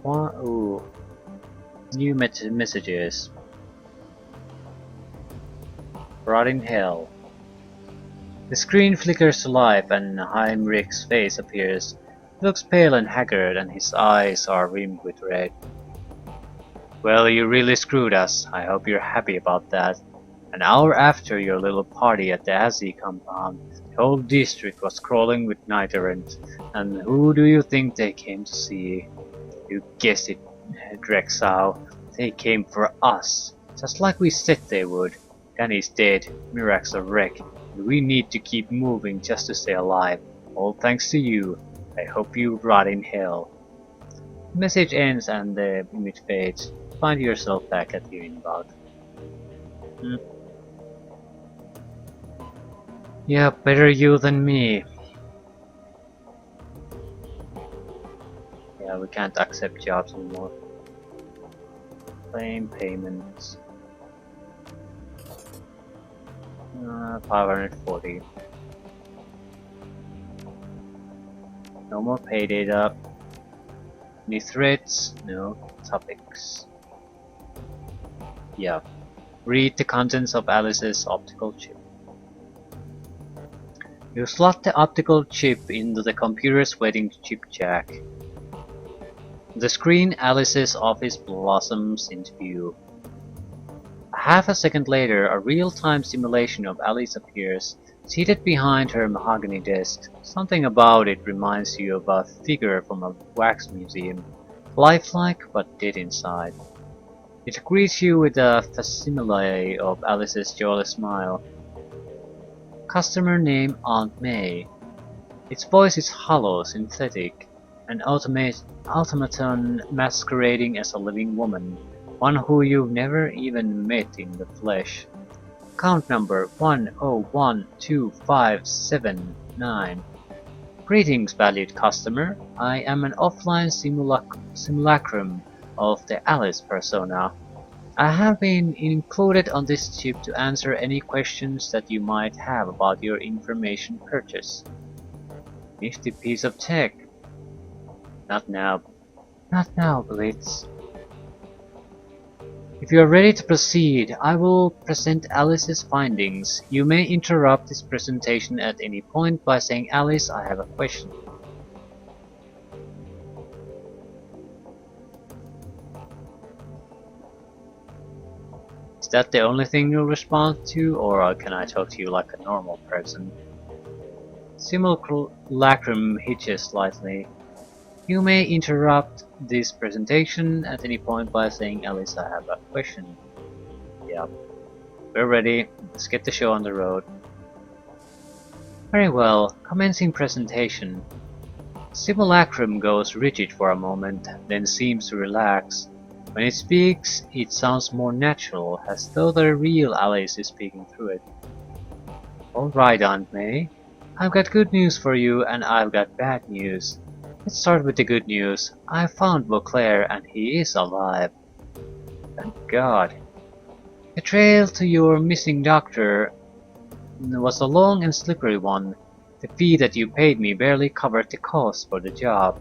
Ooh, new messages. Rot in hell. The screen flickers to life and Heinrich's face appears. He looks pale and haggard and his eyes are rimmed with red. Well, you really screwed us. I hope you're happy about that. An hour after your little party at the Azzy compound, the whole district was crawling with night errants. And who do you think they came to see? You guessed it, Drexel. They came for us. Just like we said they would. Danny's dead, Mirak's a wreck, and we need to keep moving just to stay alive. All thanks to you. I hope you rot in hell. The message ends and the image fades. Find yourself back at the inbox. Yeah, better you than me. Yeah, we can't accept jobs anymore. Claim payments. 540. No more pay data. Any threats? No. Topics. Yeah. Read the contents of Alice's optical chip. You slot the optical chip into the computer's waiting chip jack. On the screen, Alice's office blossoms into view. Half a second later, a real-time simulation of Alice appears, seated behind her mahogany desk. Something about it reminds you of a figure from a wax museum, lifelike but dead inside. It greets you with a facsimile of Alice's joyless smile. Customer name Aunt May. Its voice is hollow, synthetic, an automaton masquerading as a living woman. One who you've never even met in the flesh. Account number 1012579. Greetings, valued customer. I am an offline simulacrum of the Alice persona. I have been included on this chip to answer any questions that you might have about your information purchase. Nifty piece of tech. Not now. Not now, Blitz. If you are ready to proceed, I will present Alice's findings. You may interrupt this presentation at any point by saying, Alice, I have a question. Is that the only thing you'll respond to, or can I talk to you like a normal person? Simulacrum hitches slightly. You may interrupt this presentation at any point by saying, Alice, I have a question. Yeah, we're ready. Let's get the show on the road. Very well, commencing presentation. Simulacrum goes rigid for a moment, then seems to relax. When it speaks, it sounds more natural, as though the real Alice is speaking through it. Alright, Aunt May. I've got good news for you, and I've got bad news. Let's start with the good news. I found Beauclair and he is alive. Thank God. The trail to your missing doctor was a long and slippery one. The fee that you paid me barely covered the cost for the job.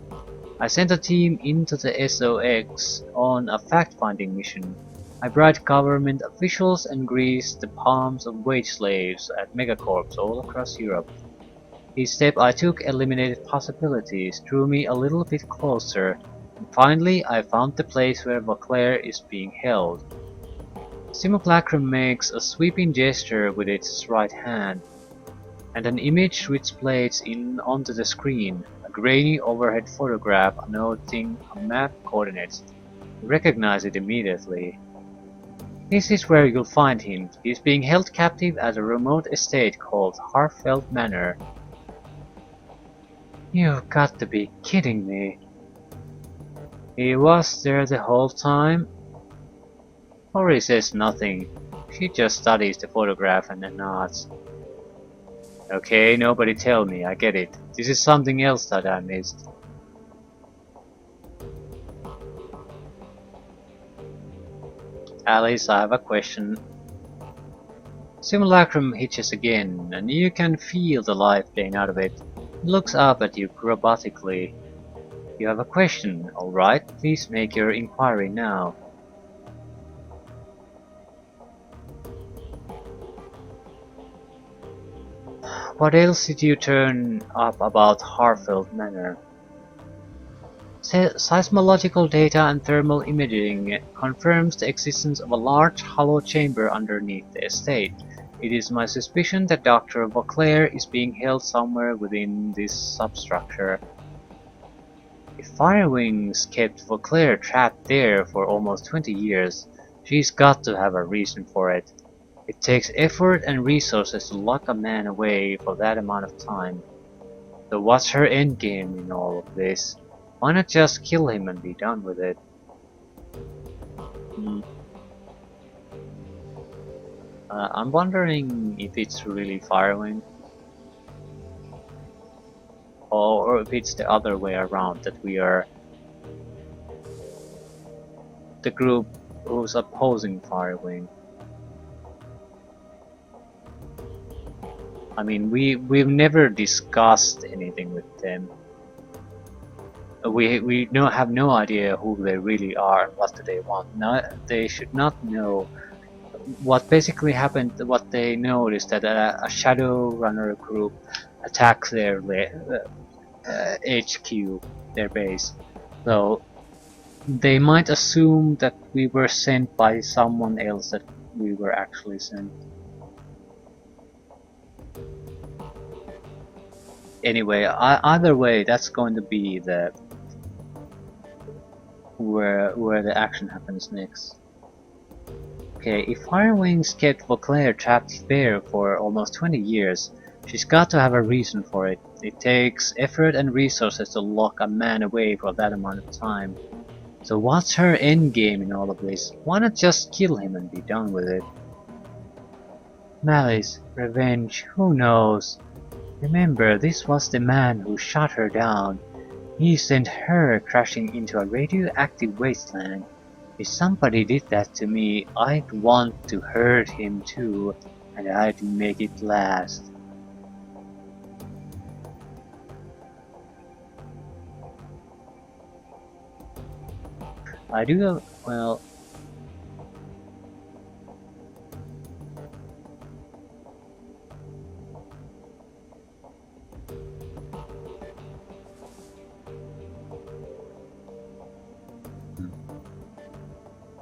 I sent a team into the SOX on a fact-finding mission. I bribed government officials and greased the palms of wage slaves at megacorps all across Europe. Each step I took eliminated possibilities, drew me a little bit closer, and finally I found the place where Beauclair is being held. Simulacrum makes a sweeping gesture with its right hand, and an image switchblades in onto the screen, a grainy overhead photograph noting a map coordinates. You recognize it immediately. This is where you'll find him. He is being held captive at a remote estate called Harfeld Manor. You've got to be kidding me. He was there the whole time? Ori says nothing. She just studies the photograph and then nods. Okay, nobody tell me, I get it. This is something else that I missed. Alice, I have a question. Simulacrum hitches again, and you can feel the life drain out of it. It looks up at you robotically. You have a question, alright? Please make your inquiry now. What else did you turn up about Harfeld Manor? Seismological data and thermal imaging confirms the existence of a large hollow chamber underneath the estate. It is my suspicion that Dr. Vauclair is being held somewhere within this substructure. If Firewings kept Vauclair trapped there for almost 20 years, she's got to have a reason for it. It takes effort and resources to lock a man away for that amount of time. So what's her endgame in all of this? Why not just kill him and be done with it? I'm wondering if it's really Firewing, or if it's the other way around, that we are the group who's opposing Firewing. I mean, we've never discussed anything with them. We have no idea who they really are and what do they want. No, they should not know. What basically happened, what they know is that a Shadowrunner group attacks their HQ, their base. So they might assume that we were sent by someone else, that we were actually sent. Anyway, either way, that's going to be the where the action happens next. Okay, if Firewings kept Vauclair trapped there for almost 20 years, she's got to have a reason for it. It takes effort and resources to lock a man away for that amount of time. So what's her endgame in all of this? Why not just kill him and be done with it? Malice, revenge, who knows? Remember, this was the man who shot her down. He sent her crashing into a radioactive wasteland. If somebody did that to me, I'd want to hurt him too, and I'd make it last. I do, well...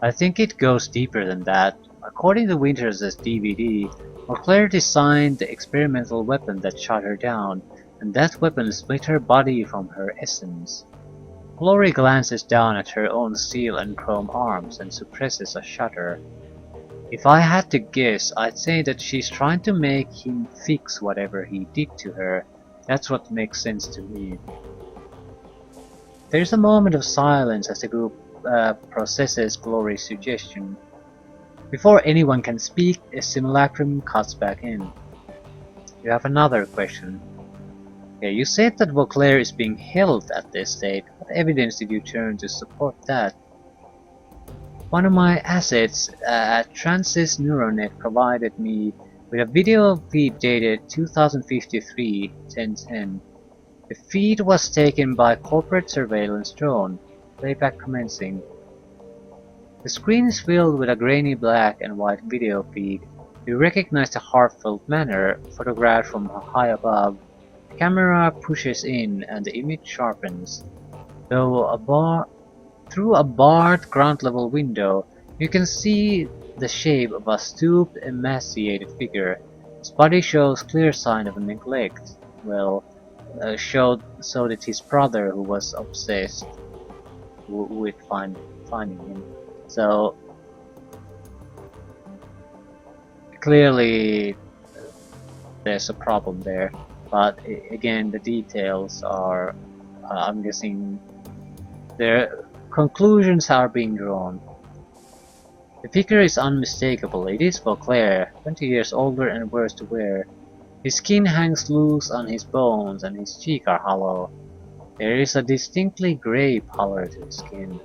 I think it goes deeper than that. According to Winters' DVD, Vauclair designed the experimental weapon that shot her down, and that weapon split her body from her essence. Glory glances down at her own steel and chrome arms and suppresses a shudder. If I had to guess, I'd say that she's trying to make him fix whatever he did to her. That's what makes sense to me. There's a moment of silence as the group processes Glory's suggestion. Before anyone can speak, a simulacrum cuts back in. You have another question. Okay, you said that Vauclair is being held at the estate. What evidence did you turn to support that? One of my assets at Transys Neuronet provided me with a video feed dated 2053-1010. The feed was taken by corporate surveillance drone. Playback commencing. The screen is filled with a grainy black and white video feed. You recognize the Harfeld Manor, photographed from high above. The camera pushes in and the image sharpens. Through a barred ground-level window, you can see the shape of a stooped, emaciated figure. His body shows clear sign of neglect. Well, so did his brother, who was obsessed with finding him. So clearly there's a problem there, but again the details are I'm guessing their conclusions are being drawn. The figure is unmistakable. It is Vauclair, 20 years older and worse to wear. His skin hangs loose on his bones and his cheeks are hollow. There is a distinctly grey pallor to his skin.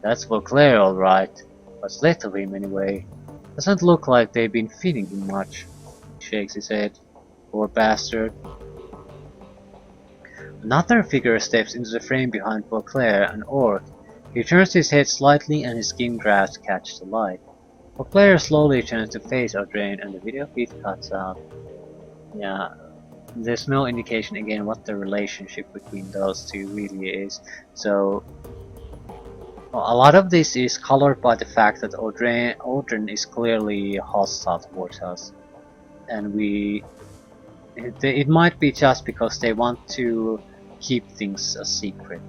That's Vauclair, alright. What's left of him anyway? Doesn't look like they've been feeding him much. He shakes his head. Poor bastard. Another figure steps into the frame behind Beauclair, an orc. He turns his head slightly and his skin grafts catch the light. Beauclair slowly turns to face Audrain and the video feed cuts out. Yeah, there's no indication again what the relationship between those two really is. So a lot of this is colored by the fact that Audrin is clearly hostile towards us. And it might be just because they want to keep things a secret,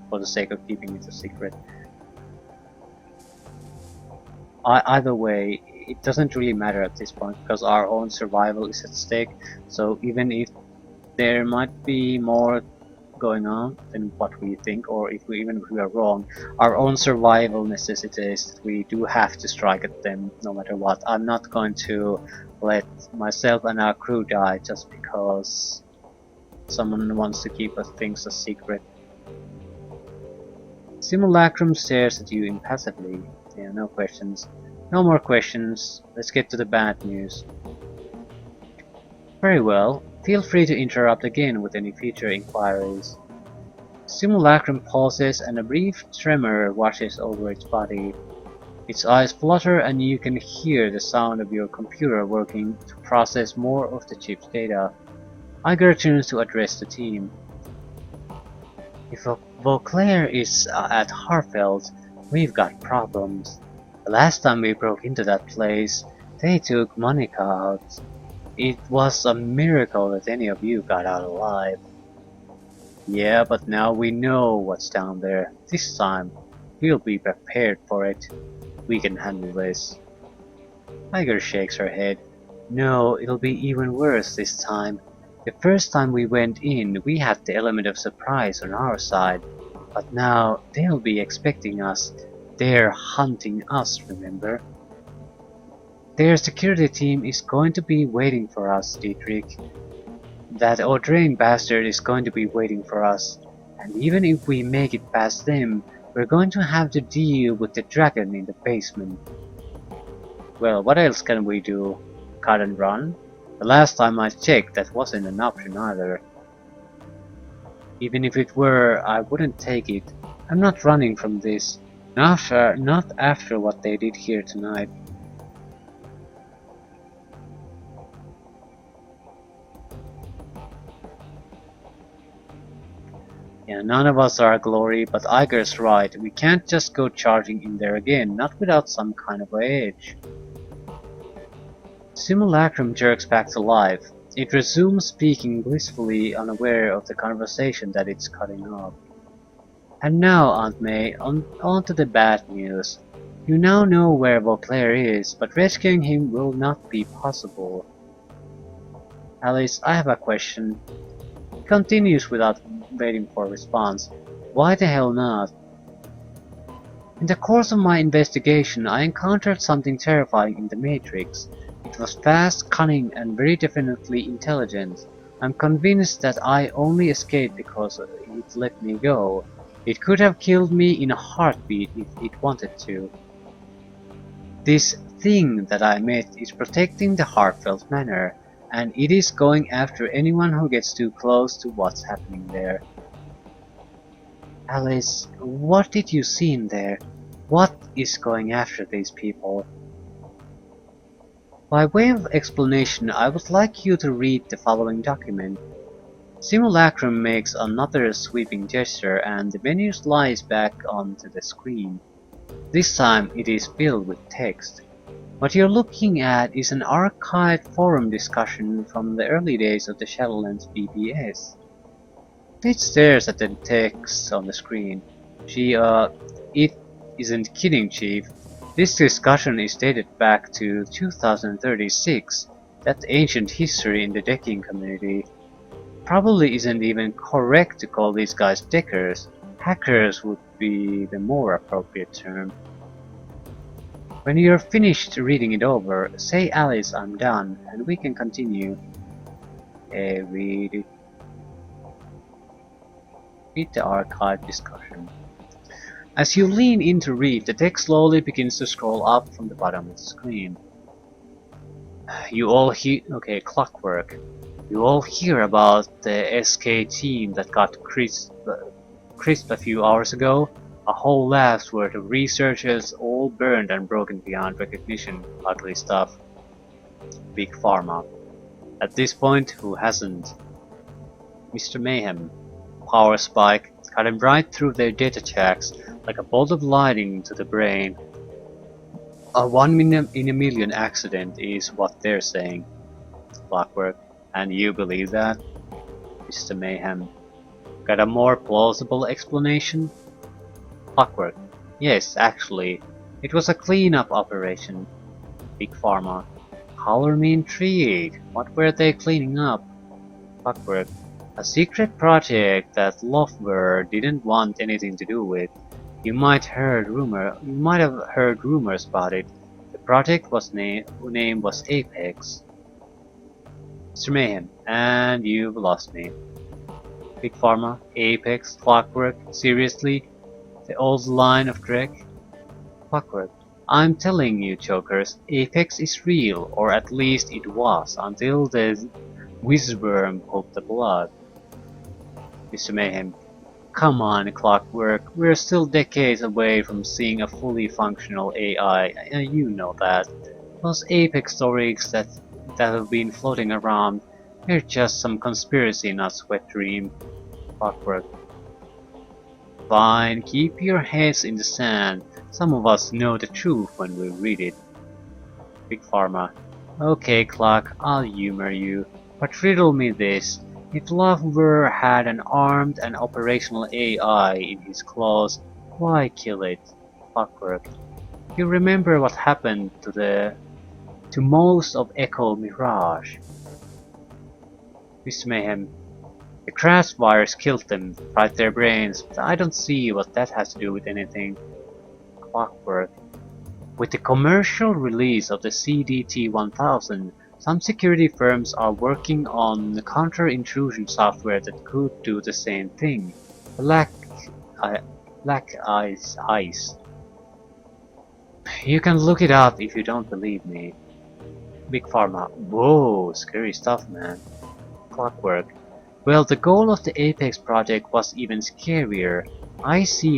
for the sake of keeping it a secret. Either way, it doesn't really matter at this point, because our own survival is at stake, so even if there might be more going on than what we think, or even if we are wrong, our own survival necessitates that we do have to strike at them no matter what. I'm not going to let myself and our crew die just because someone wants to keep things a secret. Simulacrum stares at you impassively. Yeah, no questions. No more questions. Let's get to the bad news. Very well. Feel free to interrupt again with any future inquiries. Simulacrum pauses and a brief tremor washes over its body. Its eyes flutter and you can hear the sound of your computer working to process more of the chip's data. Iger turns to address the team. If Beauclair is at Harfeld, we've got problems. The last time we broke into that place, they took Monica out. It was a miracle that any of you got out alive. Yeah, but now we know what's down there. This time, we'll be prepared for it. We can handle this. Tiger shakes her head. No, it'll be even worse this time. The first time we went in, we had the element of surprise on our side. But now, they'll be expecting us. They're hunting us, remember? Their security team is going to be waiting for us, Dietrich. That Audrain bastard is going to be waiting for us. And even if we make it past them, we're going to have to deal with the dragon in the basement. Well, what else can we do? Cut and run? The last time I checked, that wasn't an option either. Even if it were, I wouldn't take it. I'm not running from this. Not after what they did here tonight. Yeah, none of us are glory, but Iger's right. We can't just go charging in there again, not without some kind of edge. Simulacrum jerks back to life. It resumes speaking blissfully unaware of the conversation that it's cutting off. And now, Aunt May, on to the bad news. You now know where Beauclair is, but rescuing him will not be possible. Alice, I have a question. He continues without waiting for a response. Why the hell not? In the course of my investigation, I encountered something terrifying in the Matrix. It was fast, cunning, and very definitely intelligent. I'm convinced that I only escaped because it let me go. It could have killed me in a heartbeat if it wanted to. This thing that I met is protecting the Harfeld manor, and it is going after anyone who gets too close to what's happening there. Alice, what did you see in there? What is going after these people? By way of explanation, I would like you to read the following document. Simulacrum makes another sweeping gesture and the menu slides back onto the screen. This time it is filled with text. What you're looking at is an archived forum discussion from the early days of the Shadowlands BBS. It stares at the text on the screen. It isn't kidding, Chief. This discussion is dated back to 2036. That's ancient history in the decking community. Probably isn't even correct to call these guys deckers. Hackers would be the more appropriate term. When you're finished reading it over, say Alice, I'm done, and we can continue. Read it. Read the archive discussion. As you lean in to read, the text slowly begins to scroll up from the bottom of the screen. You all hear... Okay, clockwork. You all hear about the SK team that got crisped a few hours ago? A whole lab's worth of researchers all burned and broken beyond recognition. Ugly stuff. Big Pharma. At this point, who hasn't? Mr. Mayhem. Power spike, cutting right through their data checks like a bolt of lightning to the brain. A 1 in a million accident is what they're saying. Clockwork. And you believe that? Mr. Mayhem. Got a more plausible explanation? Clockwork. Yes, actually. It was a cleanup operation. Big Pharma. Color me intrigued. What were they cleaning up? Clockwork. A secret project that Lofver didn't want anything to do with. You might have heard rumors about it. The project name was Apex. Mr. Mayhem, and you've lost me. Big Pharma, Apex, Clockwork, seriously? The old line of Drek? Clockwork. I'm telling you, chokers, Apex is real, or at least it was, until the Whizworm pulled the blood. Mr. Mayhem. Come on, Clockwork, we're still decades away from seeing a fully functional AI, and you know that. Those Apex stories that have been floating around, they're just some conspiracy nuts wet dream. Clockwork. Fine, keep your heads in the sand. Some of us know the truth when we read it. Big Pharma. Okay, Clock, I'll humor you, but riddle me this. If Lofver had an armed and operational AI in his claws, why kill it? Clockwork. You remember what happened to most of Echo Mirage? Mr. Mayhem. The crash virus killed them, fried their brains, but I don't see what that has to do with anything. Clockwork. With the commercial release of the CDT-1000, some security firms are working on counter-intrusion software that could do the same thing. Black Ice. You can look it up if you don't believe me. Big Pharma. Whoa, scary stuff, man. Clockwork. Well, the goal of the Apex project was even scarier.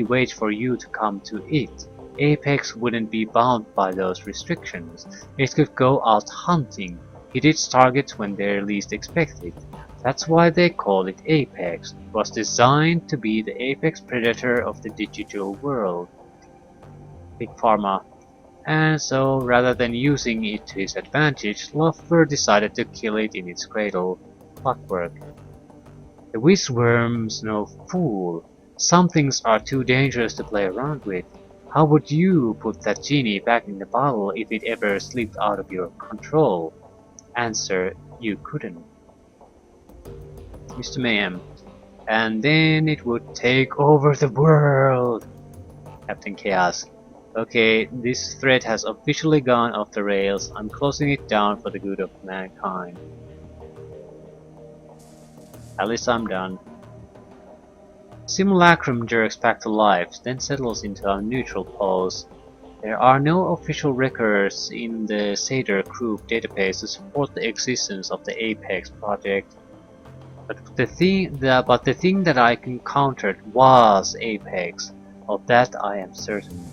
Wait for you to come to it. Apex wouldn't be bound by those restrictions. It could go out hunting, hit its targets when they're least expected. That's why they call it Apex. It was designed to be the apex predator of the digital world. Big Pharma. And so, rather than using it to his advantage, Lofver decided to kill it in its cradle. Clockwork. The Whizworm's no fool. Some things are too dangerous to play around with. How would you put that genie back in the bottle if it ever slipped out of your control? Answer, you couldn't. Mr. Mayhem. And then it would take over the world. Captain Chaos. Okay, this thread has officially gone off the rails. I'm closing it down for the good of mankind. At least I'm done. Simulacrum jerks back to life, then settles into a neutral pose. There are no official records in the Sadr Group database to support the existence of the Apex project. But the thing that I encountered was Apex. Of that I am certain.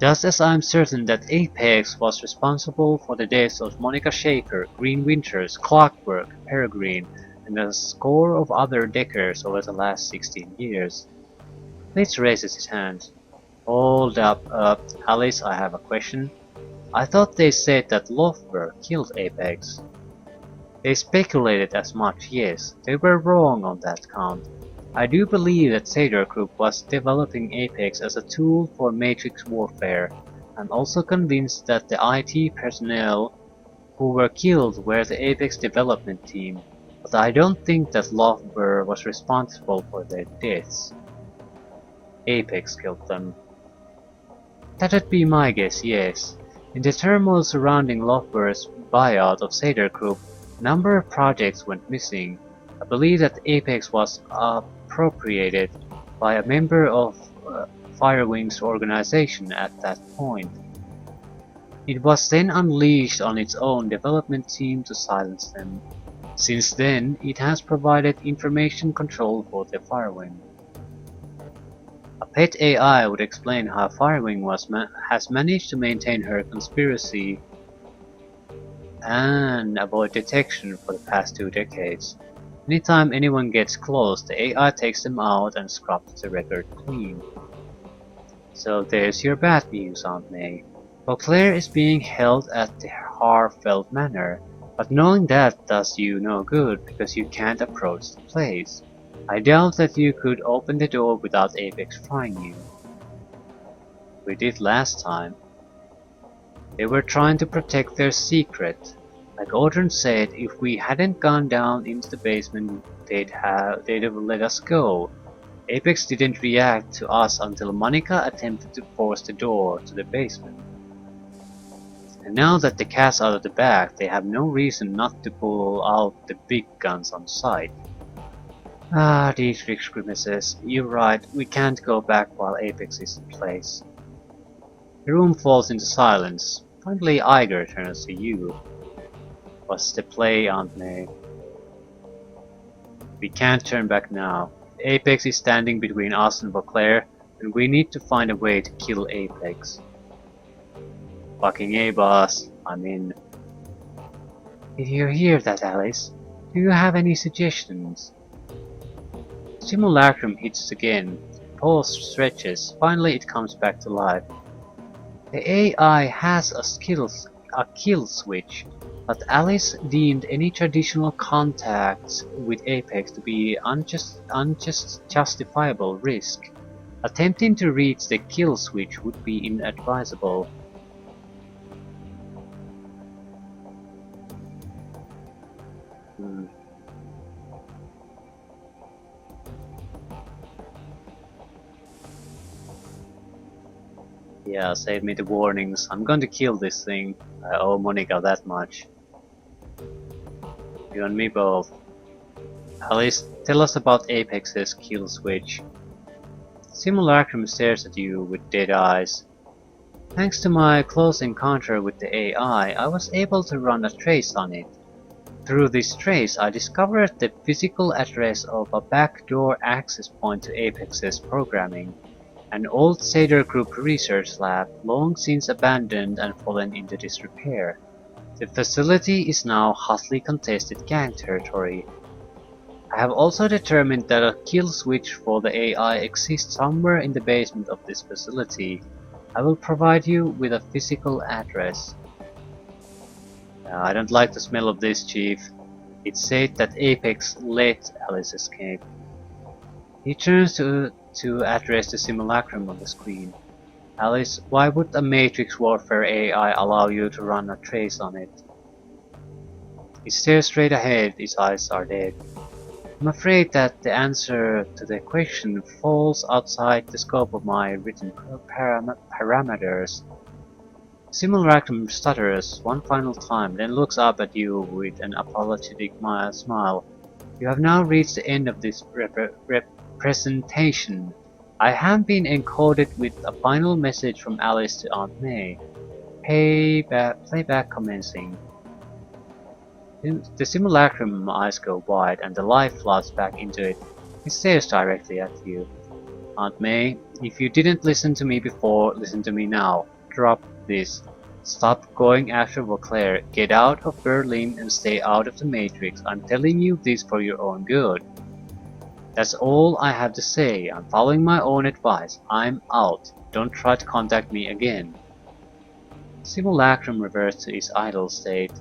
Just as I am certain that Apex was responsible for the deaths of Monica Shaker, Green Winters, Clockwork, Peregrine, and a score of other Deckers over the last 16 years. Blitz raises his hand. Hold up, Alice, I have a question. I thought they said that Lofver killed Apex. They speculated as much, yes. They were wrong on that count. I do believe that Sadr Group was developing Apex as a tool for Matrix warfare. I'm also convinced that the IT personnel who were killed were the Apex development team. But I don't think that Lofver was responsible for their deaths. Apex killed them. That'd be my guess, yes. In the turmoil surrounding Lofver's buyout of Sadr Group, a number of projects went missing. I believe that Apex was appropriated by a member of Firewing's organization at that point. It was then unleashed on its own development team to silence them. Since then, it has provided information control for the Firewing. A pet AI would explain how Firewing has managed to maintain her conspiracy and avoid detection for the past 2 decades. Anytime anyone gets close, the AI takes them out and scrubs the record clean. So there's your bad news, Aunt May. Beauclair is being held at the Harfeld manor, but knowing that does you no good because you can't approach the place. I doubt that you could open the door without Apex trying you. We did last time. They were trying to protect their secret. Like Audrey said, if we hadn't gone down into the basement, they'd have let us go. Apex didn't react to us until Monica attempted to force the door to the basement. And now that the cat's out of the bag, they have no reason not to pull out the big guns on sight. Ah, Dietrich grimaces. You're right, we can't go back while Apex is in place. The room falls into silence. Finally Iger turns to you. What's the play, Aunt May? We can't turn back now. Apex is standing between us and Beauclair, and we need to find a way to kill Apex. Fucking A, boss. I'm in. Did you hear that, Alice? Do you have any suggestions? Simulacrum hits again. Pulse stretches. Finally it comes back to life. The AI has a kill switch, but Alice deemed any traditional contacts with Apex to be unjustifiable risk. Attempting to reach the kill switch would be inadvisable. Yeah, save me the warnings. I'm going to kill this thing. I owe Monica that much. You and me both. Alice, tell us about Apex's kill switch. Simulacrum stares at you with dead eyes. Thanks to my close encounter with the AI, I was able to run a trace on it. Through this trace, I discovered the physical address of a backdoor access point to Apex's programming. An old Seder Group research lab, long since abandoned and fallen into disrepair. The facility is now hotly contested gang territory. I have also determined that a kill switch for the AI exists somewhere in the basement of this facility. I will provide you with a physical address. I don't like the smell of this, Chief. It said that Apex let Alice escape. He turns to address the simulacrum on the screen. Alice, why would a Matrix Warfare AI allow you to run a trace on it? He stares straight ahead, his eyes are dead. I'm afraid that the answer to the question falls outside the scope of my written parameters. Simulacrum stutters one final time, then looks up at you with an apologetic smile. You have now reached the end of this presentation. I have been encoded with a final message from Alice to Aunt May. Playback commencing. The simulacrum eyes go wide and the life floods back into it. It stares directly at you. Aunt May, if you didn't listen to me before, listen to me now. Drop this. Stop going after Beauclair. Get out of Berlin and stay out of the Matrix. I'm telling you this for your own good. That's all I have to say. I'm following my own advice. I'm out. Don't try to contact me again. Simulacrum reverts to its idle state,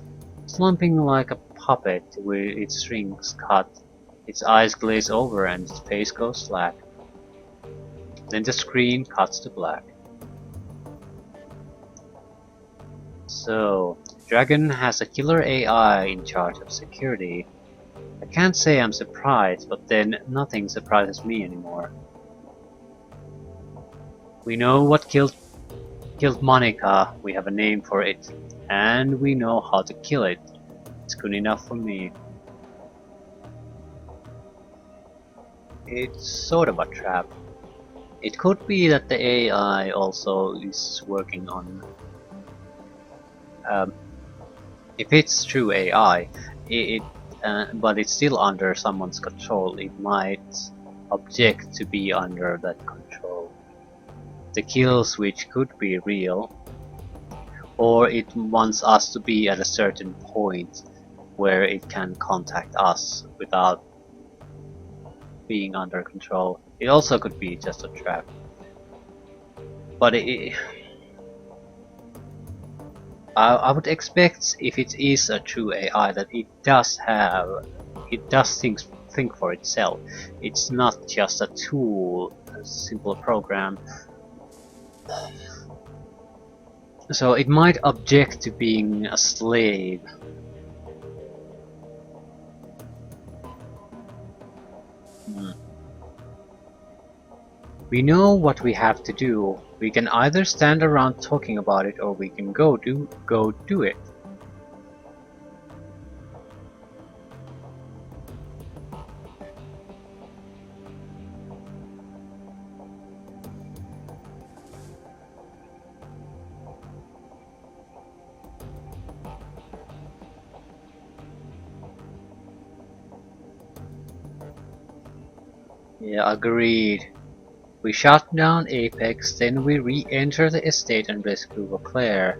slumping like a puppet with its strings cut. Its eyes glaze over and its face goes slack. Then the screen cuts to black. So, Dragon has a killer AI in charge of security. I can't say I'm surprised, but then nothing surprises me anymore. We know what killed Monica, we have a name for it, and we know how to kill it. It's good enough for me. It's sort of a trap. It could be that the AI also is working on Um, if it's true AI, but it's still under someone's control, it might object to be under that control. The kill switch could be real, or it wants us to be at a certain point where it can contact us without being under control. It also could be just a trap. But I would expect, if it is a true AI, that it does think for itself. It's not just a tool, a simple program. So it might object to being a slave. We know what we have to do. We can either stand around talking about it, or we can go do it. Yeah, agreed. We shut down Apex, then we re-enter the estate and rescue Leclerc.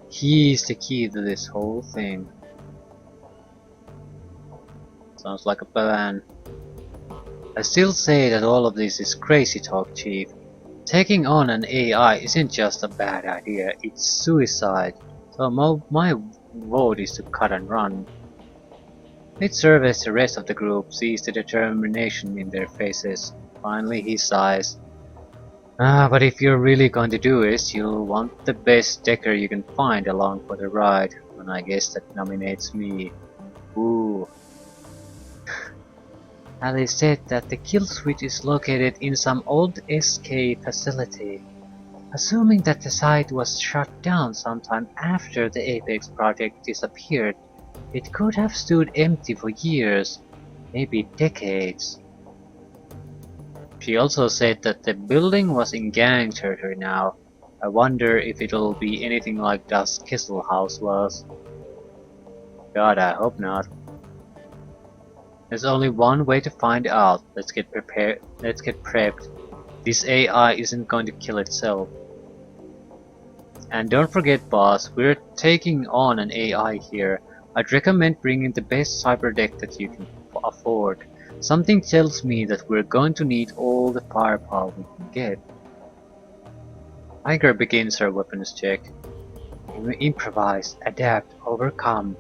He's the key to this whole thing. Sounds like a plan. I still say that all of this is crazy talk, Chief. Taking on an AI isn't just a bad idea, it's suicide. So my vote is to cut and run. Mid-serve as the rest of the group sees the determination in their faces. Finally he sighs. But if you're really going to do this, you'll want the best decker you can find along for the ride, and I guess that nominates me. Ooh. Ali said that the kill switch is located in some old SK facility. Assuming that the site was shut down sometime after the Apex project disappeared, it could have stood empty for years, maybe decades. She also said that the building was in gang territory now. I wonder if it'll be anything like Das Kissel House was. God, I hope not. There's only one way to find out. Let's get prepared. Let's get prepped. This AI isn't going to kill itself. And don't forget, boss, we're taking on an AI here. I'd recommend bringing the best cyber deck that you can afford. Something tells me that we're going to need all the firepower we can get. Iger begins her weapons check. We improvise, adapt, overcome.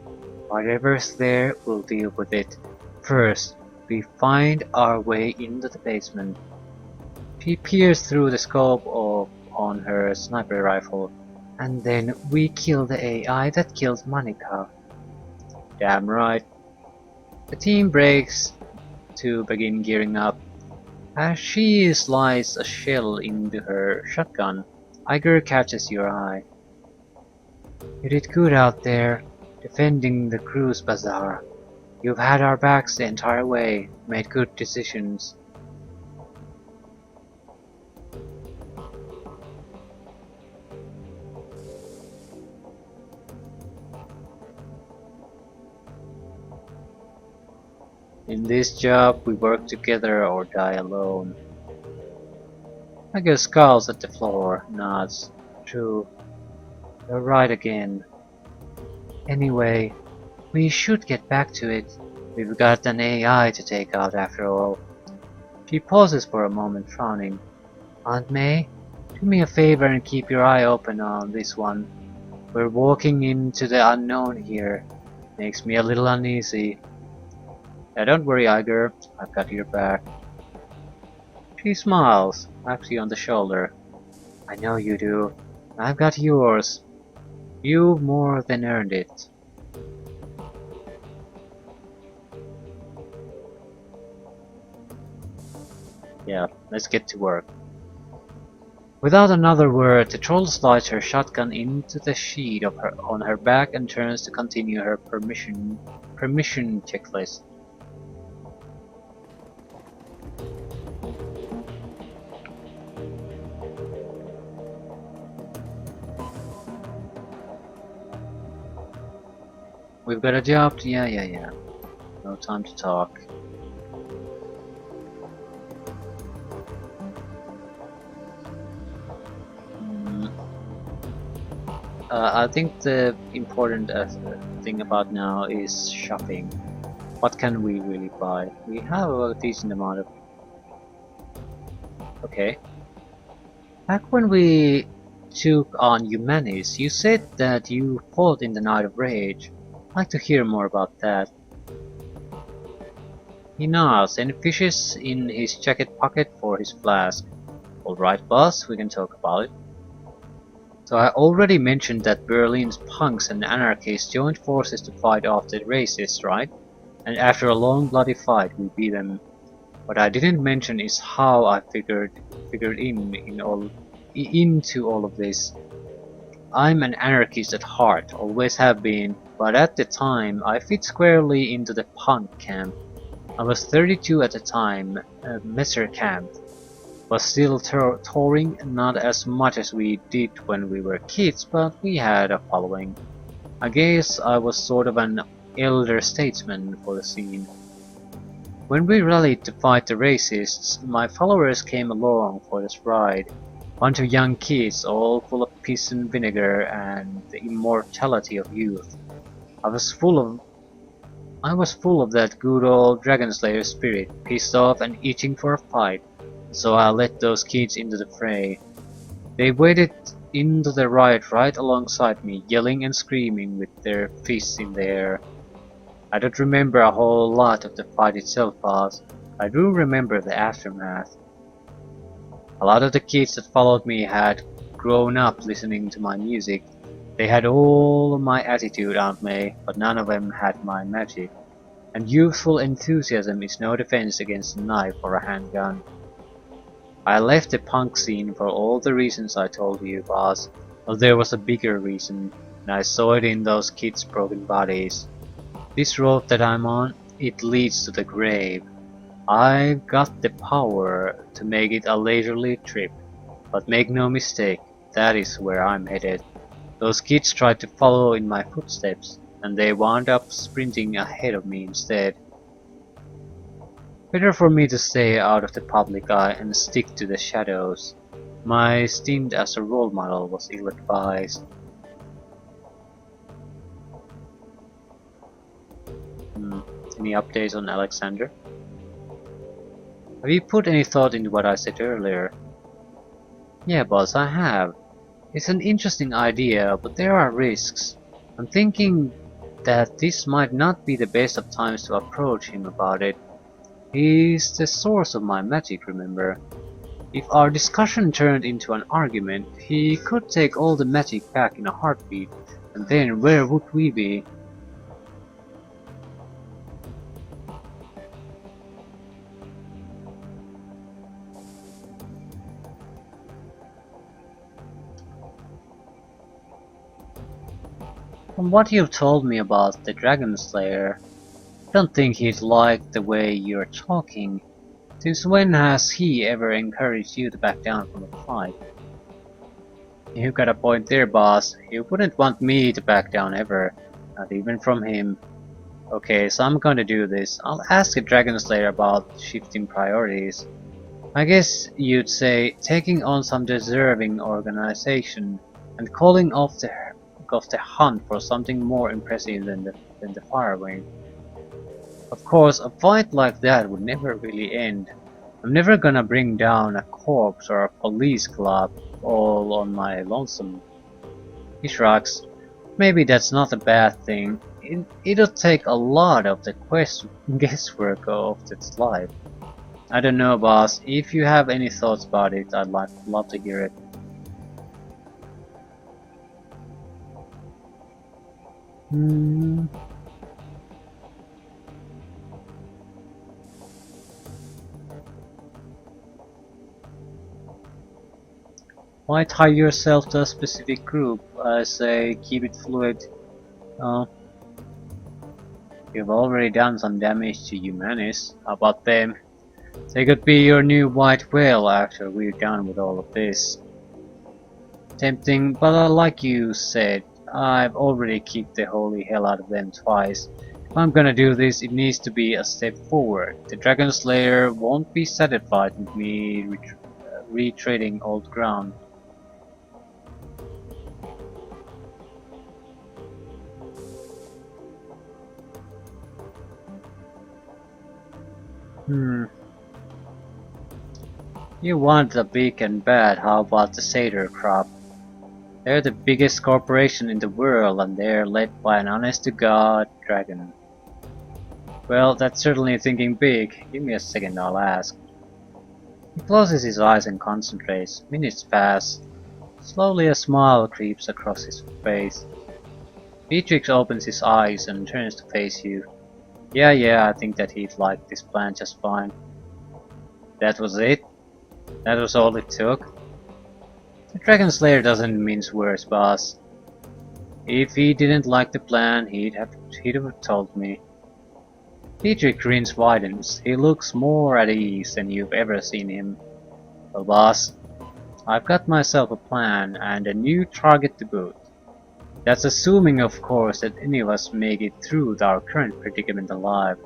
Whatever's there, we'll deal with it. First, we find our way into the basement. She peers through the scope on her sniper rifle. And then we kill the AI that killed Monica. Damn right. The team breaks to begin gearing up. As she slides a shell into her shotgun, Iger catches your eye. You did good out there, defending the cruise bazaar. You've had our backs the entire way, made good decisions. In this job, we work together or die alone. Iger scowls at the floor, nods. True. You're right again. Anyway, we should get back to it. We've got an AI to take out after all. She pauses for a moment, frowning. Aunt May, do me a favor and keep your eye open on this one. We're walking into the unknown here. Makes me a little uneasy. Yeah, don't worry, Iger. I've got your back. She smiles, slaps you on the shoulder. I know you do. I've got yours. You've more than earned it. Yeah, let's get to work. Without another word, the troll slides her shotgun into the sheet on her back and turns to continue her permission checklist. We've got a job to... Yeah. No time to talk. Mm, I think the important thing about now is shopping. What can we really buy? We have a decent amount of... Okay. Back when we took on Humanis, you said that you fought in the Night of Rage. I'd like to hear more about that. He nods and fishes in his jacket pocket for his flask. Alright boss, we can talk about it. So I already mentioned that Berlin's punks and anarchists joined forces to fight off the racists, right? And after a long bloody fight we beat them. What I didn't mention is how I figured into all of this. I'm an anarchist at heart, always have been, but at the time I fit squarely into the punk camp. I was 32 at the time, Messer camp. Was still touring, not as much as we did when we were kids, but we had a following. I guess I was sort of an elder statesman for the scene. When we rallied to fight the racists, my followers came along for this ride. Bunch of young kids, all full of piss and vinegar and the immortality of youth. I was full of that good old Dragon Slayer spirit, pissed off and itching for a fight. So I let those kids into the fray. They waded into the riot right alongside me, yelling and screaming with their fists in the air. I don't remember a whole lot of the fight itself, boss. I do remember the aftermath. A lot of the kids that followed me had grown up listening to my music. They had all of my attitude, Aunt May, but none of them had my magic. And youthful enthusiasm is no defense against a knife or a handgun. I left the punk scene for all the reasons I told you, boss, but there was a bigger reason, and I saw it in those kids' broken bodies. This road that I'm on, it leads to the grave. I've got the power to make it a leisurely trip, but make no mistake, that is where I'm headed. Those kids tried to follow in my footsteps, and they wound up sprinting ahead of me instead. Better for me to stay out of the public eye and stick to the shadows. My stint as a role model was ill-advised. Any updates on Alexander? Have you put any thought into what I said earlier? Yeah, boss, I have. It's an interesting idea, but there are risks. I'm thinking that this might not be the best of times to approach him about it. He's the source of my magic, remember? If our discussion turned into an argument, he could take all the magic back in a heartbeat, and then where would we be? From what you've told me about the Dragon Slayer, I don't think he'd like the way you're talking. Since when has he ever encouraged you to back down from a fight? You got a point there, boss. He wouldn't want me to back down ever, not even from him. Okay, so I'm gonna do this. I'll ask the Dragon Slayer about shifting priorities. I guess you'd say taking on some deserving organization and calling off the hunt for something more impressive than the Firewing. Of course, a fight like that would never really end. I'm never gonna bring down a corpse or a police club all on my lonesome. He shrugs. Maybe that's not a bad thing. It'll take a lot of the guesswork of its life. I don't know, boss. If you have any thoughts about it, I'd love to hear it. Why tie yourself to a specific group? I say keep it fluid. You've already done some damage to Humanis. How about them? They could be your new white whale after we're done with all of this. Tempting, but like you said, I've already kicked the holy hell out of them twice. If I'm gonna do this, it needs to be a step forward. The Dragon Slayer won't be satisfied with me retreading old ground. You want the big and bad, how about the Satyr crop? They're the biggest corporation in the world and they're led by an honest-to-God dragon. Well, that's certainly thinking big. Give me a second, I'll ask. He closes his eyes and concentrates. Minutes pass. Slowly a smile creeps across his face. Beatrix opens his eyes and turns to face you. Yeah, I think that he'd like this plan just fine. That was it? That was all it took? The Dragon Slayer doesn't mince words, boss. If he didn't like the plan, he'd have told me. Beatrix grins widens. He looks more at ease than you've ever seen him. Well, boss, I've got myself a plan and a new target to boot. That's assuming, of course, that any of us make it through our current predicament alive.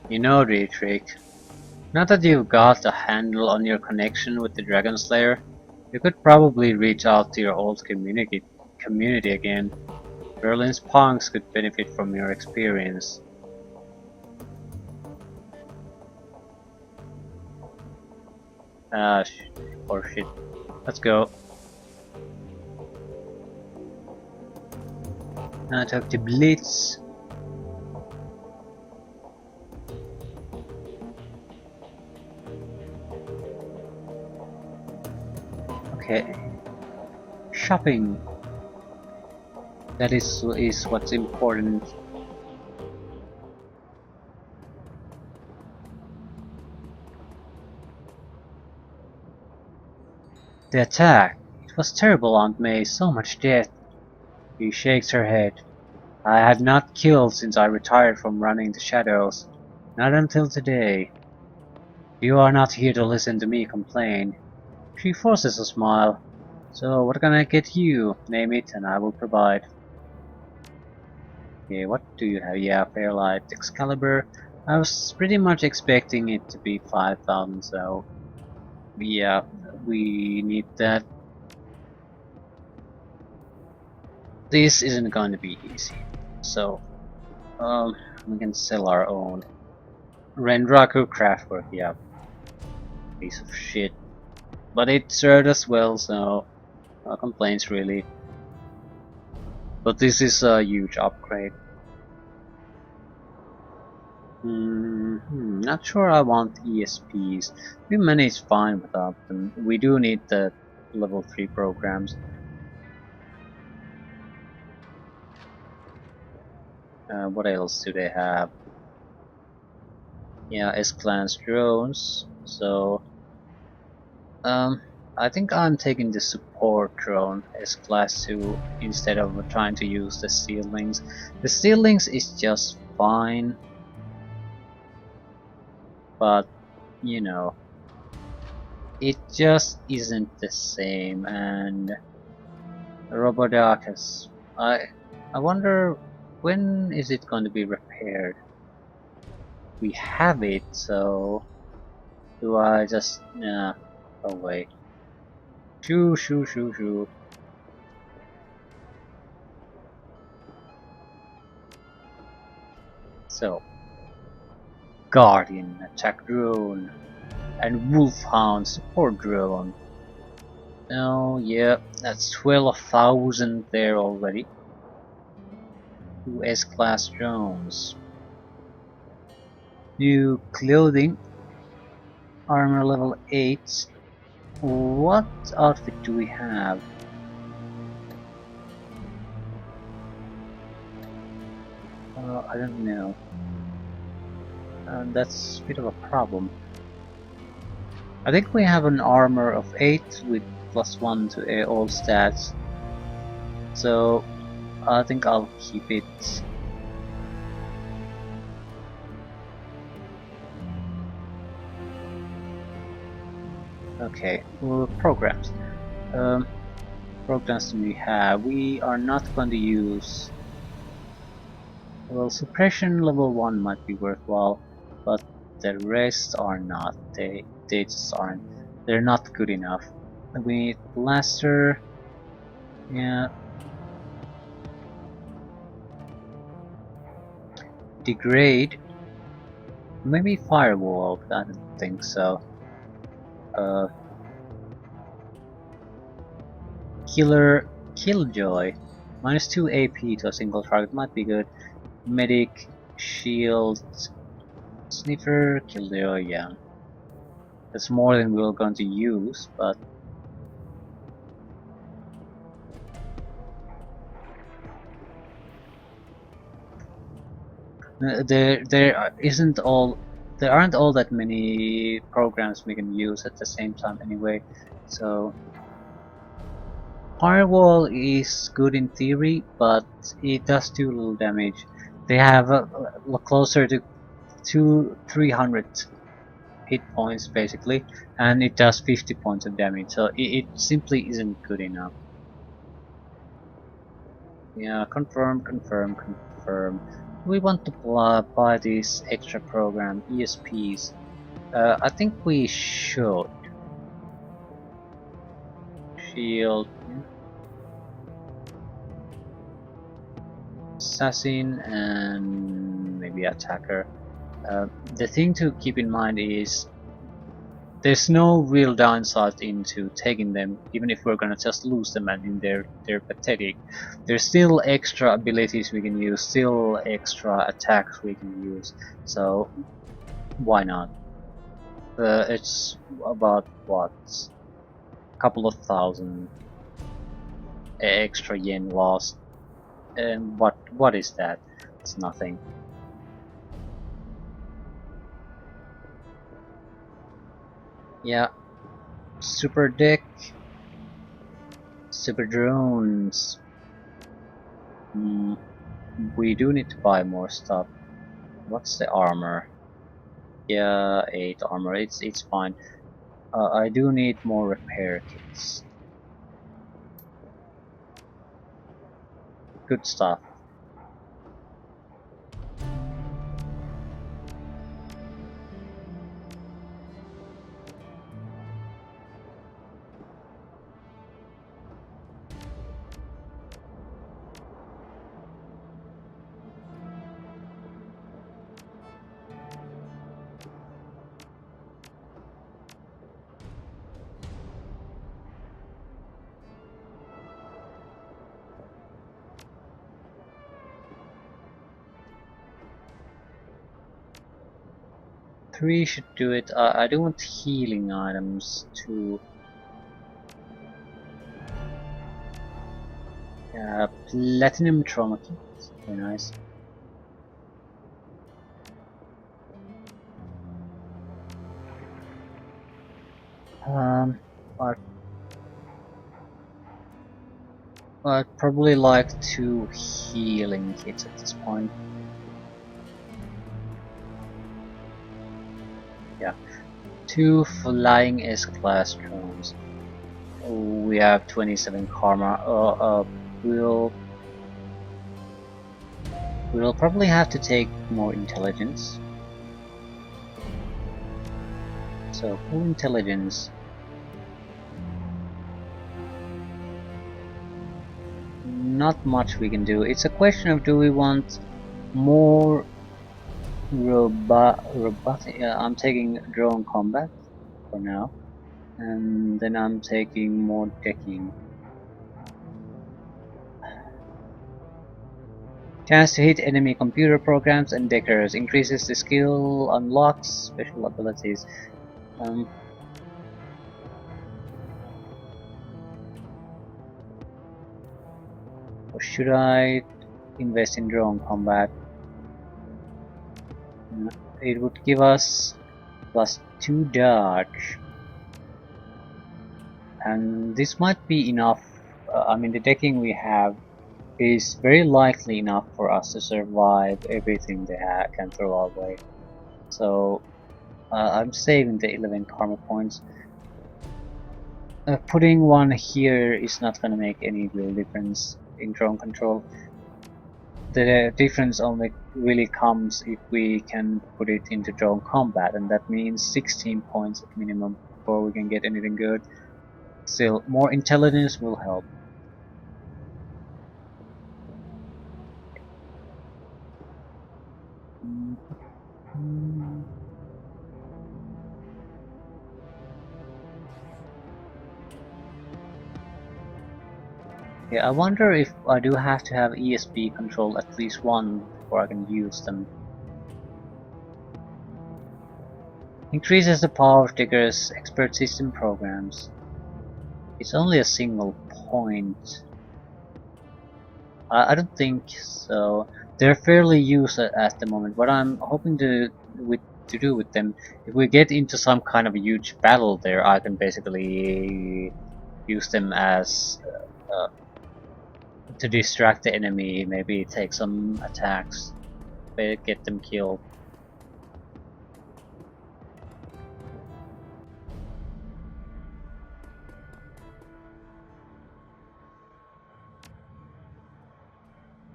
You know, Dietrich, now that you've got a handle on your connection with the Dragon Slayer, you could probably reach out to your old community again. Berlin's punks could benefit from your experience. Or shit. Let's go. Now talk to Blitz. Okay. Shopping. That is what's important. The attack. It was terrible, Aunt May. So much death. She shakes her head. I had not killed since I retired from running the shadows. Not until today. You are not here to listen to me complain. She forces a smile. So what can I get you? Name it and I will provide. Okay, what do you have? Yeah, Fairlight, Excalibur. I was pretty much expecting it to be 5,000, so yeah, we need that. This isn't going to be easy. So, we can sell our own. Renraku Craftwork, yeah. Piece of shit. But it served us well, so no complaints really. But this is a huge upgrade. Not sure I want ESPs. We manage fine without them. We do need the level 3 programs. What else do they have? Yeah, S-Clans drones. So, I think I'm taking the support drone S-Class 2 instead of trying to use the Steel Links. The Steel Links is just fine, but you know, it just isn't the same. And Robodacus, I wonder when is it going to be repaired? We have it, so do I just oh wait. Shoo. So Guardian attack drone and Wolfhound support drone. Oh yeah, that's 12,000 there already. 2 S-Class drones. New clothing. Armor level 8. What outfit do we have? I don't know. That's a bit of a problem. I think we have an armor of 8 with +1 to all stats. So I think I'll keep it. Okay, well, programs. Um, programs we have. We are not going to use. Well, suppression level 1 might be worthwhile, but the rest are not. They just aren't. They're not good enough. We need blaster. Yeah. Degrade. Maybe firewall. I don't think so. Uh, Killer Killjoy. -2 AP to a single target might be good. Medic, shield, sniffer, Killjoy, yeah. That's more than we're going to use, but there aren't all that many programs we can use at the same time anyway. So firewall is good in theory, but it does too little damage. They have closer to 300 hit points basically, and it does 50 points of damage, so it simply isn't good enough. Yeah, confirm, confirm, confirm. We want to buy this extra program, ESPs. I think we should. Shield, assassin, and maybe attacker. The thing to keep in mind is there's no real downside into taking them, even if we're gonna just lose them and they're pathetic. There's still extra abilities we can use, still extra attacks we can use, so why not? It's about what? Couple of thousand extra yen lost. And what is that? It's nothing. Yeah, super deck, super drones. We do need to buy more stuff. What's the armor? Yeah, 8 armor. It's fine. I do need more repair kits. Good stuff. Three should do it. I do want healing items too. Platinum trauma kit. Very nice. But I'd probably like 2 healing kits at this point. Yeah, 2 flying S-class drones. We have 27 karma. We'll probably have to take more intelligence. So full intelligence. Not much we can do. It's a question of do we want more robotic. I'm taking drone combat for now, and then I'm taking more decking. Chance to hit enemy computer programs and deckers. Increases the skill, unlocks special abilities. Or should I invest in drone combat? It would give us +2 dodge. And this might be enough I mean, the decking we have is very likely enough for us to survive everything they can throw our way. So I'm saving the 11 karma points. Putting one here is not going to make any real difference in drone control. The difference only really comes if we can put it into drone combat, and that means 16 points at minimum before we can get anything good. Still, more intelligence will help. Yeah, I wonder if I do have to have ESP control at least one before I can use them. Increases the power of Digger's expert system programs. It's only a single point. I don't think so. They're fairly used at the moment. What I'm hoping to do with them, if we get into some kind of a huge battle there, I can basically use them as to distract the enemy, maybe take some attacks, get them killed.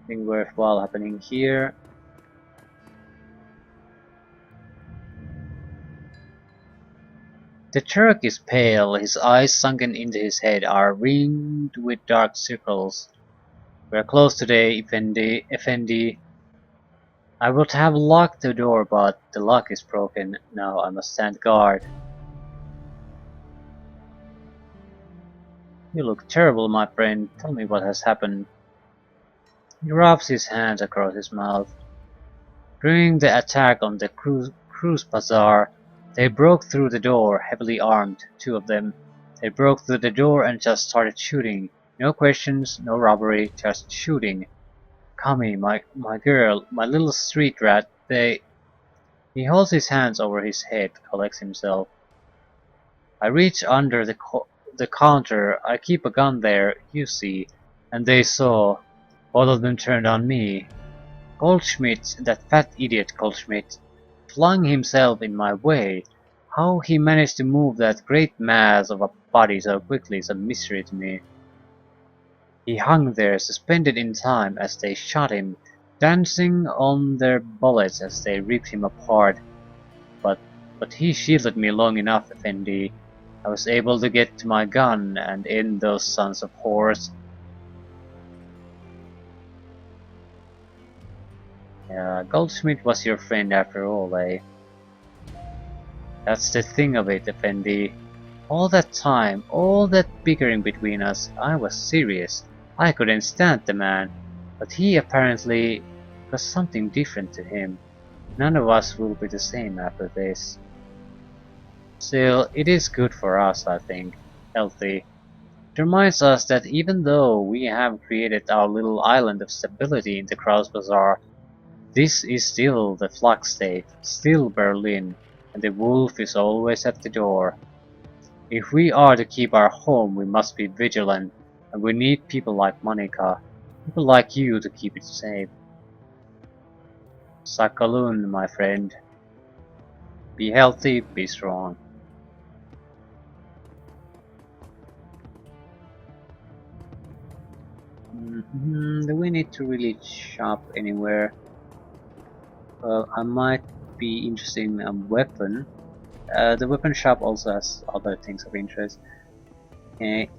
Nothing worthwhile happening here. The Turk is pale, his eyes sunken into his head are ringed with dark circles. We are close today, Effendi. I would have locked the door, but the lock is broken. Now I must stand guard. You look terrible, my friend. Tell me what has happened. He rubs his hands across his mouth. During the attack on the cruise bazaar, they broke through the door, heavily armed, two of them. They broke through the door and just started shooting. No questions, no robbery, just shooting. Kami, my girl, my little street rat, they... He holds his hands over his head, collects himself. I reach under the counter, I keep a gun there, you see, and they saw. Both of them turned on me. Goldschmidt, that fat idiot Goldschmidt, flung himself in my way. How he managed to move that great mass of a body so quickly is a mystery to me. He hung there, suspended in time as they shot him, dancing on their bullets as they ripped him apart. But he shielded me long enough, Effendi. I was able to get to my gun and end those sons of whores. Goldsmith was your friend after all, eh? That's the thing of it, Effendi. All that time, all that bickering between us, I was serious. I couldn't stand the man. But he apparently was something different to him. None of us will be the same after this. Still, it is good for us, I think. Healthy. It reminds us that even though we have created our little island of stability in the Kraus Bazaar, this is still the flux state, still Berlin, and the wolf is always at the door. If we are to keep our home, we must be vigilant, and we need people like Monica, people like you to keep it safe. Sakaloon, my friend. Be healthy, be strong. Do we need to really shop anywhere? Well, I might be interested in a weapon. The weapon shop also has other things of interest. Okay,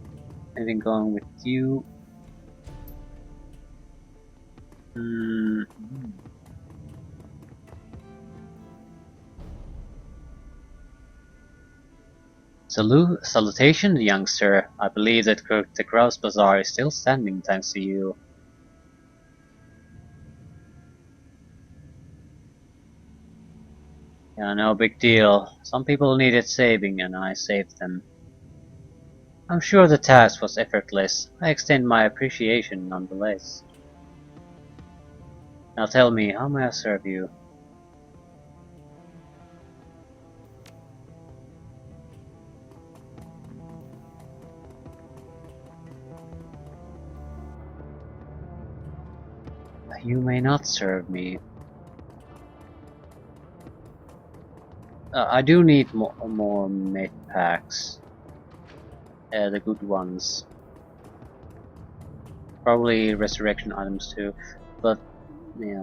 anything going with you? Mm -hmm. Salutation, youngster. I believe that the Grouse Bazaar is still standing thanks to you. Yeah, no big deal. Some people needed saving and I saved them. I'm sure the task was effortless. I extend my appreciation nonetheless. Now tell me, how may I serve you? You may not serve me. I do need more med packs. The good ones. Probably resurrection items too, but yeah.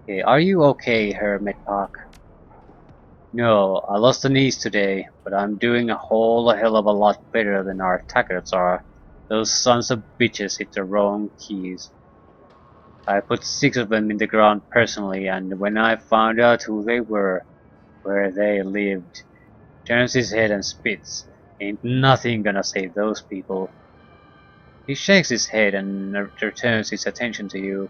Okay, are you okay, Herr Medpack? No, I lost a niece today, but I'm doing a whole hell of a lot better than our attackers are. Those sons of bitches hit the wrong keys. I put 6 of them in the ground personally, and when I found out who they were, where they lived, turns his head and spits. Ain't nothing gonna save those people. He shakes his head and returns his attention to you.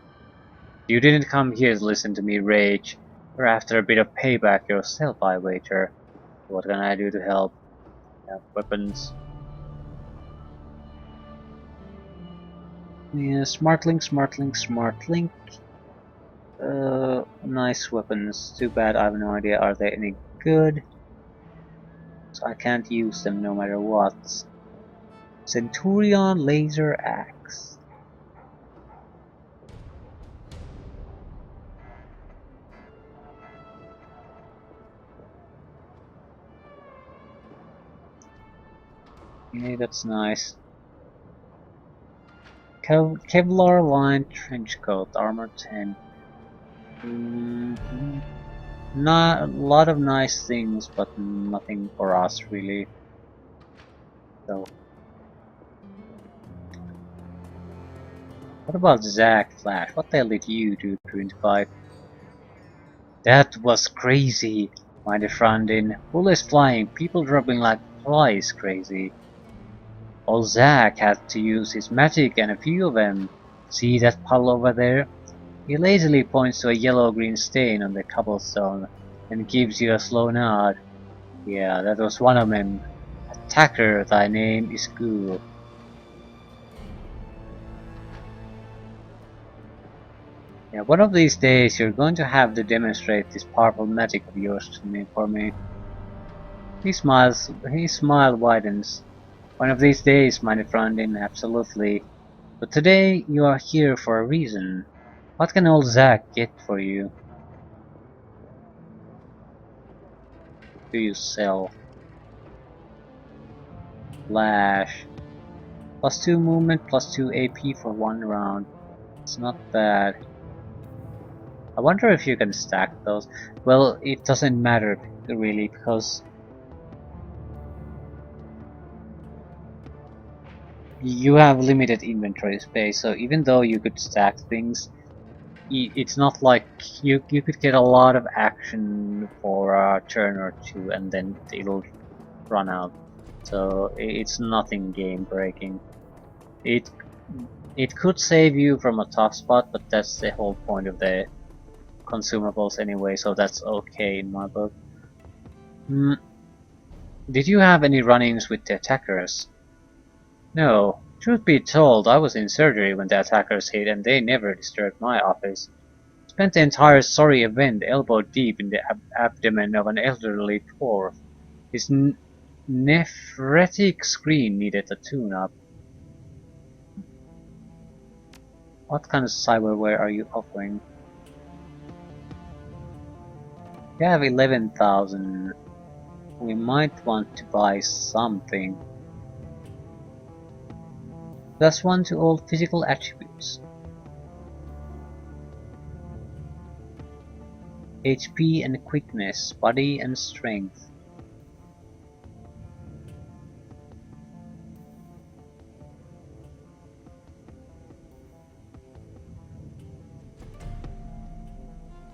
You didn't come here to listen to me rage. You're after a bit of payback yourself, I wager. What can I do to help? Have weapons. Yeah, smartlink, smartlink, smartlink. Nice weapons. Too bad I have no idea are they any good. So I can't use them no matter what. Centurion laser axe. Yeah, that's nice. Kevlar lined trench coat, armor 10. Not a lot of nice things, but nothing for us really. So, what about Zack Flash? What the hell did you do, 25? That was crazy, my defrandin. Bullets flying, people dropping like flies, crazy. Old Zack had to use his magic and a few of them. See that puddle over there? He lazily points to a yellow-green stain on the cobblestone and gives you a slow nod. Yeah, that was one of them. Attacker, thy name is Ghoul. Yeah, one of these days you're going to have to demonstrate this powerful magic of yours to me for me. His smile widens. One of these days, my friend, absolutely. But today you are here for a reason. What can old Zack get for you? Do you sell? Flash. Plus 2 movement, plus 2 AP for 1 round. It's not bad. I wonder if you can stack those. Well, it doesn't matter really because you have limited inventory space, so even though you could stack things, it's not like you could get a lot of action for a turn or two and then it'll run out. So it's nothing game breaking. It it could save you from a tough spot, but that's the whole point of the consumables anyway, so that's okay in my book. Hmm. Did you have any run-ins with the attackers? No. Truth be told, I was in surgery when the attackers hit and they never disturbed my office. Spent the entire sorry event elbow deep in the abdomen of an elderly dwarf. His nephretic screen needed a tune-up. What kind of cyberware are you offering? You have 11,000. We might want to buy something. +1 to all physical attributes. HP and quickness, body and strength.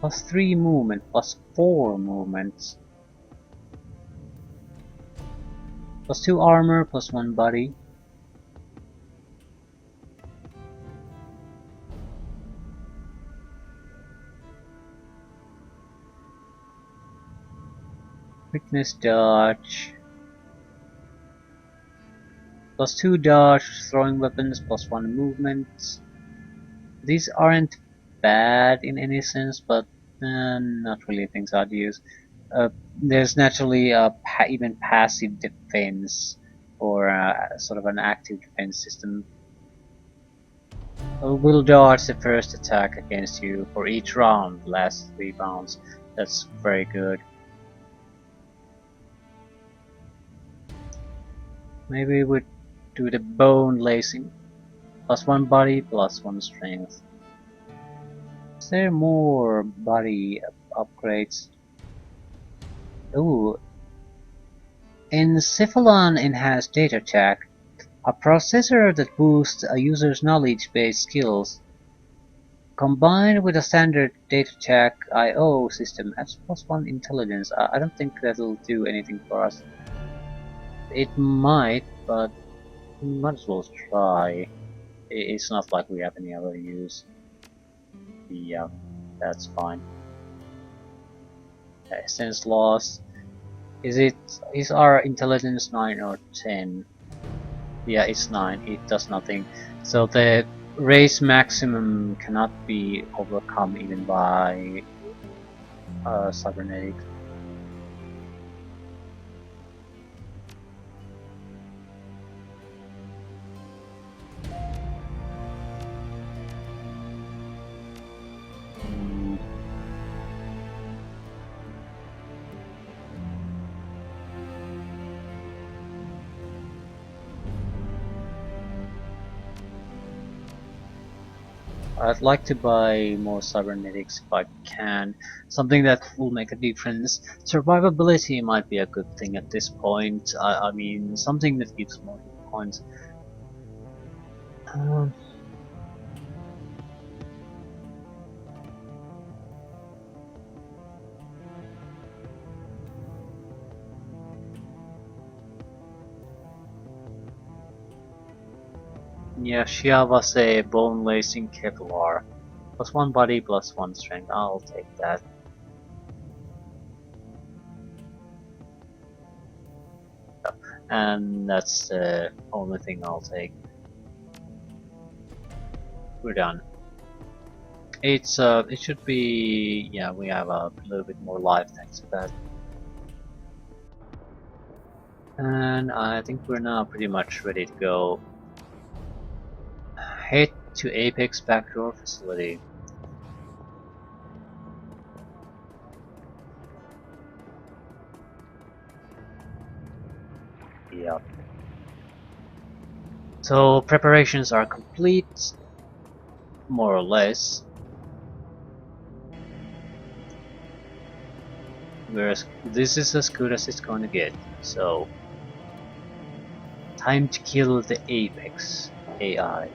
+3 movement, +4 movements. +2 armor, +1 body. Quickness dodge. +2 dodge, throwing weapons, +1 movement. These aren't bad in any sense, but not really things I'd use. There's naturally a even passive defense or sort of an active defense system. Will dodge the first attack against you for each round, lasts 3 rounds. That's very good. Maybe we do the bone lacing. +1 body, +1 strength. Is there more body upgrades? Ooh. In Cephalon Enhanced Data Check, a processor that boosts a user's knowledge-based skills, combined with a standard data check I/O system, adds +1 intelligence. I don't think that'll do anything for us. It might, but we might as well try. It's not like we have any other use. Yeah, that's fine. Sense loss. Is our intelligence 9 or 10? Yeah, it's 9. It does nothing. So the race maximum cannot be overcome even by cybernetics. I'd like to buy more cybernetics if I can. Something that will make a difference. Survivability might be a good thing at this point. I mean, something that gives more hit points. Yeah, Shiawase Bone Lacing Kevlar. +1 body, +1 strength. I'll take that. And that's the only thing I'll take. We're done. It should be, yeah, we have a little bit more life thanks to that. And I think we're now pretty much ready to go. Head to Apex backdoor facility. Yep. So preparations are complete, more or less. Whereas this is as good as it's going to get. So time to kill the Apex AI.